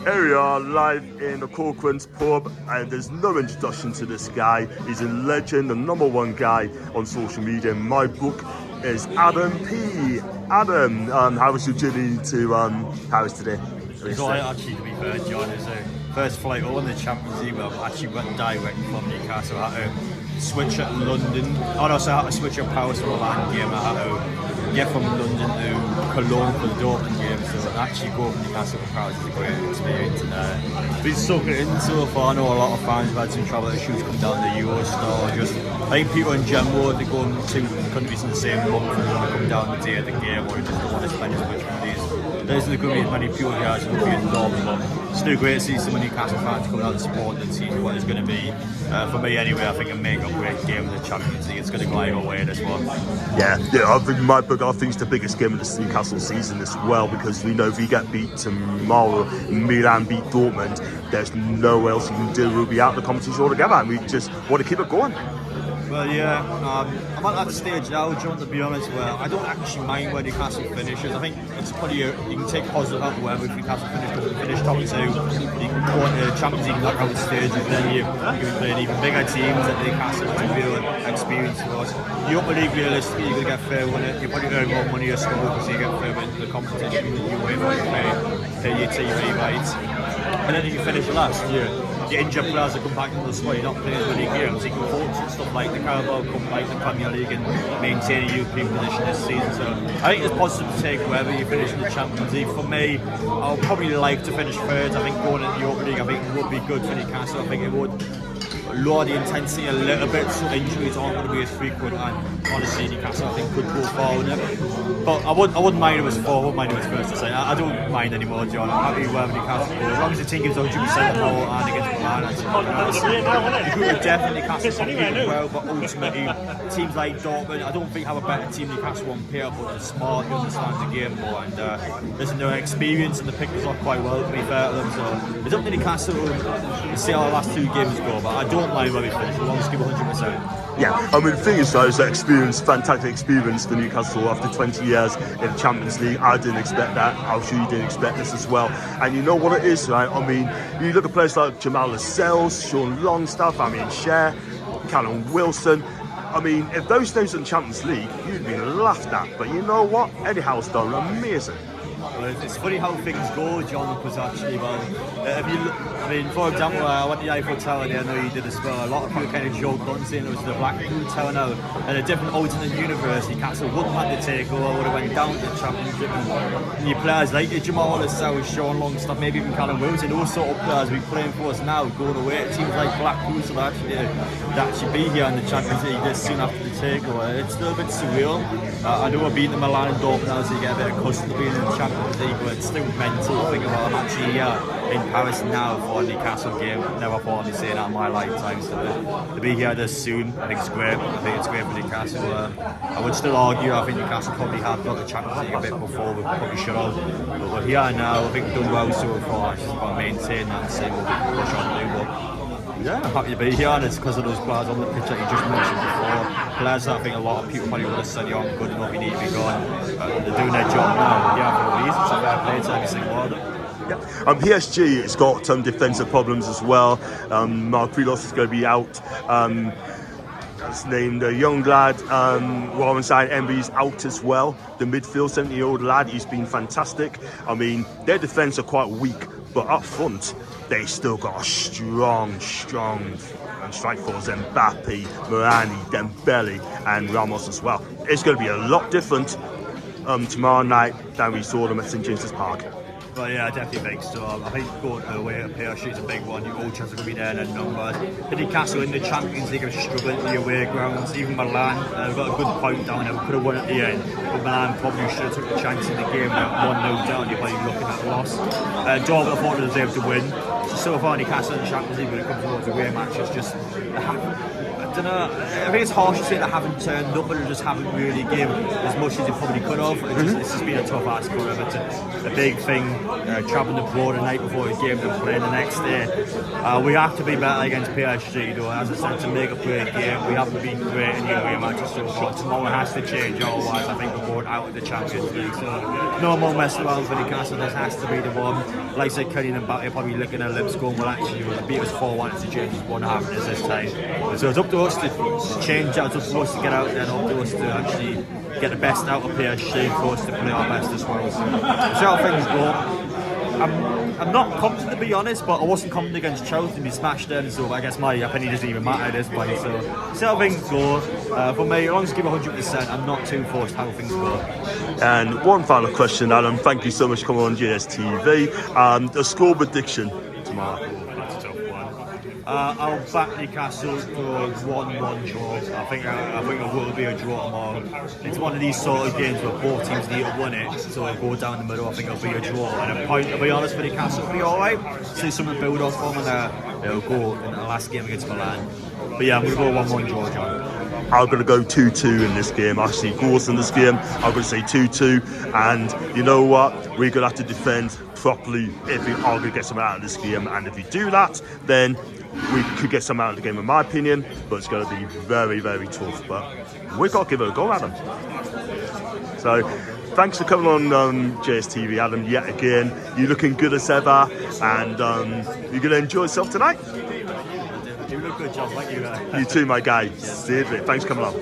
Here we are live in the Corcoran's pub, and there's no introduction to this guy. He's a legend, the #1 guy on social media in my book is Adam P. Adam, how was your journey to Paris today? It's all right, actually, to be fair, John. It's the first flight on the Champions League. Well, I actually went direct from Newcastle. I had to switch at London. Oh no, so I had to switch at Paris for the Milan game. I had to get from London to Cologne for the Dortmund game. So actually going from Newcastle to Paris is a great experience. And been soaking it in so far. I know a lot of fans have had some travel issues come down to Eurostar. I think people in general, if they go to two countries in the same month and want to come down the day of the game, or just don't want to spend as much money there isn't going to be as many people here as will be in Dortmund, but it's still great to see some of Newcastle fans coming out and supporting and seeing what it's going to be. For me anyway, I think a make or break game of the Champions League. It's going to go either way, this one. Yeah, I think in my book, I think it's the biggest game of this Newcastle season as well, because we know if we get beat tomorrow, Milan beat Dortmund, there's no else you can do. We'll be out of the competition altogether, and we just want to keep it going. Well, yeah, I'm at that stage now, John, to be honest, where I don't actually mind where Newcastle finishes. I think it's funny, you can take positive out of wherever Newcastle finish top two, you can go on the Champions League knockout stages, and then you can play even bigger teams at Newcastle, which is a real experience for us. Europa League, realistically, you're going to get fair on it. You probably earn more money as well because you get further into the competition that you win or you pay your TV rights. And then if you finish last year, the injured players that come back into the squad, you're not playing as many games, you can focus on stuff like the Carabao Cup, like the Premier League, and maintain a European position this season. So I think it's positive to take wherever you finish in the Champions League. For me, I'll probably like to finish third. I think going into the Europa League, I think it would be good for Newcastle. I think it would lower the intensity a little bit, so injuries aren't going to be as frequent, and honestly Newcastle I think could go far with it. But I wouldn't mind if it was fourth, I wouldn't mind if it was first to say. I don't mind anymore, John. I'm happy wherever Newcastle goes. As long as the team gives 100% more and against Milan, the group are definitely Newcastle competing well, but ultimately teams like Dortmund, I don't think have a better team than Newcastle on paper, but they're smart, they understand the game more, and listen, their experience and the pick us up quite well, to be fair to them. So it's up to Newcastle to see how the last two games go, but I don't mind where we finish, as long as we give 100%. Yeah, I mean, the thing is, though, is that experience, fantastic experience for Newcastle after 20 years in the Champions League. I didn't expect that. I'm sure you didn't expect this as well. And you know what it is, right? I mean, you look at players like Jamal Lascelles, Sean Longstaff, Cher, Callum Wilson. I mean, if those names in the Champions League, you'd be laughed at. But you know what? Eddie Howe's done amazing. Well, it's funny how things go, John, because actually, well, if you look, I mean, for example, I went to the Eiffel Tower there, I know you did as well. A lot of people kind of joked on saying it was the Blackpool Tower now. In a different alternate universe, Newcastle wouldn't have to take over, would have went down to the Championship. And your players like Jamal Lascelles, Sean Longstaff, maybe even Callum Wilson, those sort of players we're playing for us now, going away to teams like Blackpool, so they actually be here in the Champions League this soon after the takeover. It's still a bit surreal. I know we're beating the Milan and Dortmund now, so you get a bit accustomed to being in the Champions League, but it's still mental to think about. I'm actually here in Paris now for a Newcastle game. Never thought I'd be saying that in my lifetime, so to be here this soon, I think it's great. I think it's great for Newcastle. I would still argue, I think Newcastle probably have got the Champions League a bit before, we probably should have. But we're here now, I think we've done well so far. Just got to maintain that and see what we can push on to do. Yeah, I'm happy to be here, and it's because of those players on the pitch that you just mentioned before. Players that I think a lot of people probably would have said you aren't good enough, you need to be gone. They're doing their job now, yeah, for a reason, so fair play to every single one of them. Yeah. PSG, it's got some defensive problems as well. Mark Rilos is going to be out. That's named a young lad, alongside Emery's out as well. The midfield, 70-year-old lad, he's been fantastic. I mean, their defence are quite weak, but up front, they still got a strong strike force. Mbappe, Morani, Dembele, and Ramos as well. It's going to be a lot different tomorrow night than we saw them at St James's Park. Well, yeah, I definitely think so. I think going away at PSG is a big one. Your goal chances are going to be there in their numbers. Newcastle in the Champions League have struggled in the away grounds. Even Milan, we've got a good point down there. We could have won at the end, but Milan probably should have took the chance in the game. 1-0 down, you're probably looking at a loss. Dortmund, I thought they deserved to win. So far, Newcastle in the Champions League when it comes towards away matches, just I don't know. I think it's harsh to say they haven't turned up, but they just haven't really given as much as they probably could have. It's just been a tough ask for Everton. The big thing travelling abroad the night before the game and playing the next day. We have to be better against PSG, though. As I said, to make a great game, we haven't been great in Euro matches so far. Tomorrow has to change, otherwise I think we're going out of the Champions League. So no more messing around for Newcastle. This has to be the one. Like I said, Kenny and Mbappe probably licking their lips going, well, actually, the beat us 4-1 to change what happened this time. So it's up to us to change that. It's up to us to get out there, and up to us to actually get the best out of PSG, for us to play our best as well. So see how things go. I'm not confident, to be honest, but I wasn't confident against Chelsea and we smashed them, so I guess my opinion doesn't even matter at this point. So see how things go. For me, as long as I give 100%, I'm not too forced how things go. And one final question, Adam. Thank you so much for coming on JSTV. The score prediction tomorrow. That's a tough one. I'll back Newcastle to a 1-1 draw. I think it will be a draw tomorrow. It's one of these sort of games where both teams need to win it, so it'll go down the middle. I think it'll be a draw. And a point, to be honest, for Newcastle will be alright. See something build off from, and it'll go in the last game against Milan. But yeah, I'm going to go 1-1 draw, John. I'm going to go 2-2 in this game. I see goals in this game. I'm going to say 2-2. And you know what? We're going to have to defend properly if we are going to get something out of this game. And if we do that, then we could get something out of the game, in my opinion. But it's going to be very, very tough. But we've got to give it a go, Adam. So thanks for coming on JSTV, Adam, yet again. You're looking good as ever. And you're going to enjoy yourself tonight. You look good, John. Thank you. You too, my guy. See you. Thanks for coming on.